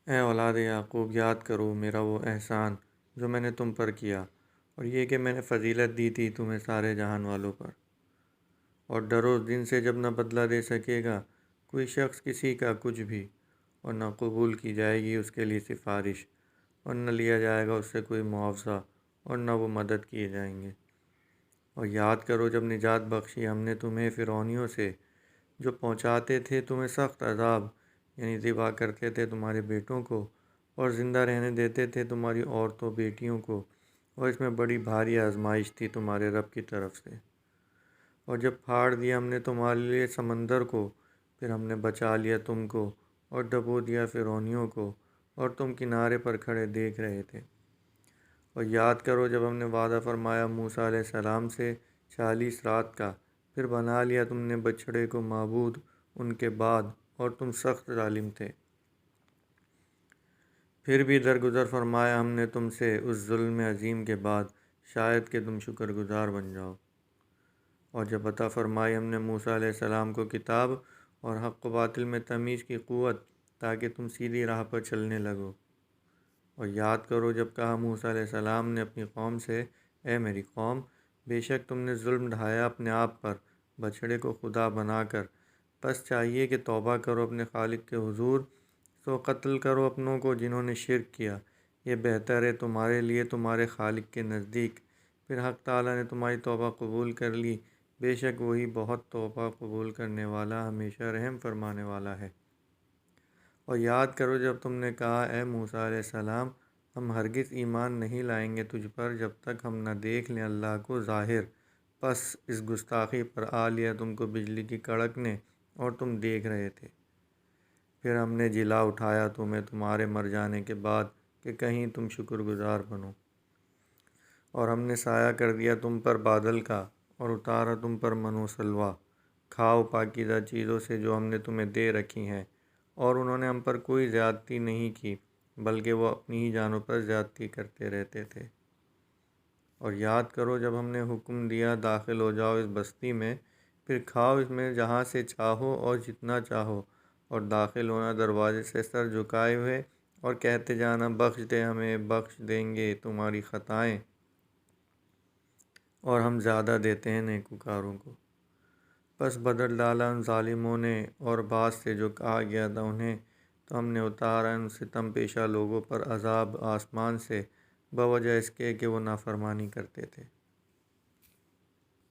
اے اولاد یعقوب، یاد کرو میرا وہ احسان جو میں نے تم پر کیا، اور یہ کہ میں نے فضیلت دی تھی تمہیں سارے جہان والوں پر۔ اور ڈرو اس دن سے جب نہ بدلہ دے سکے گا کوئی شخص کسی کا کچھ بھی، اور نہ قبول کی جائے گی اس کے لیے سفارش، اور نہ لیا جائے گا اس سے کوئی معاوضہ، اور نہ وہ مدد کیے جائیں گے۔ اور یاد کرو جب نجات بخشی ہم نے تمہیں فرعونیوں سے، جو پہنچاتے تھے تمہیں سخت عذاب، یعنی ذبح کرتے تھے تمہارے بیٹوں کو اور زندہ رہنے دیتے تھے تمہاری عورتوں بیٹیوں کو، اور اس میں بڑی بھاری آزمائش تھی تمہارے رب کی طرف سے۔ اور جب پھاڑ دیا ہم نے تمہارے لیے سمندر کو، پھر ہم نے بچا لیا تم کو اور ڈبو دیا فرعونیوں کو، اور تم کنارے پر کھڑے دیکھ رہے تھے۔ اور یاد کرو جب ہم نے وعدہ فرمایا موسیٰ علیہ السلام سے 40 رات کا، پھر بنا لیا تم نے بچھڑے کو معبود ان کے بعد، اور تم سخت ظالم تھے۔ پھر بھی درگزر فرمایا ہم نے تم سے اس ظلم عظیم کے بعد، شاید کہ تم شکر گزار بن جاؤ۔ اور جب عطا فرمائی ہم نے موسیٰ علیہ السلام کو کتاب اور حق و باطل میں تمیز کی قوت، تاکہ تم سیدھی راہ پر چلنے لگو۔ اور یاد کرو جب کہا موسیٰ علیہ السلام نے اپنی قوم سے، اے میری قوم، بے شک تم نے ظلم ڈھایا اپنے آپ پر بچھڑے کو خدا بنا کر، بس چاہیے کہ توبہ کرو اپنے خالق کے حضور، سو قتل کرو اپنوں کو جنہوں نے شرک کیا، یہ بہتر ہے تمہارے لیے تمہارے خالق کے نزدیک۔ پھر حق تعالیٰ نے تمہاری توبہ قبول کر لی، بے شک وہی بہت توبہ قبول کرنے والا، ہمیشہ رحم فرمانے والا ہے۔ اور یاد کرو جب تم نے کہا، اے موسیٰ علیہ السلام، ہم ہرگز ایمان نہیں لائیں گے تجھ پر جب تک ہم نہ دیکھ لیں اللہ کو ظاہر۔ پس اس گستاخی پر آ لیا تم کو بجلی کی کڑک نے، اور تم دیکھ رہے تھے۔ پھر ہم نے جلا اٹھایا تمہیں تمہارے مر جانے کے بعد کہ کہیں تم شکر گزار بنو۔ اور ہم نے سایہ کر دیا تم پر بادل کا، اور اتارا تم پر من و سلویٰ، کھاؤ پاکیزہ چیزوں سے جو ہم نے تمہیں دے رکھی ہیں۔ اور انہوں نے ہم پر کوئی زیادتی نہیں کی، بلکہ وہ اپنی ہی جانوں پر زیادتی کرتے رہتے تھے۔ اور یاد کرو جب ہم نے حکم دیا داخل ہو جاؤ اس بستی میں، پھر کھاؤ اس میں جہاں سے چاہو اور جتنا چاہو، اور داخل ہونا دروازے سے سر جھکائے ہوئے، اور کہتے جانا بخش دے ہمیں، بخش دیں گے تمہاری خطائیں، اور ہم زیادہ دیتے ہیں نیکوکاروں کو۔ پس بدل ڈالا ان ظالموں نے اور بات سے جو کہا گیا تھا انہیں، تو ہم نے اتارا ان ستم پیشہ لوگوں پر عذاب آسمان سے، بوجہ اس کے کہ وہ نافرمانی کرتے تھے۔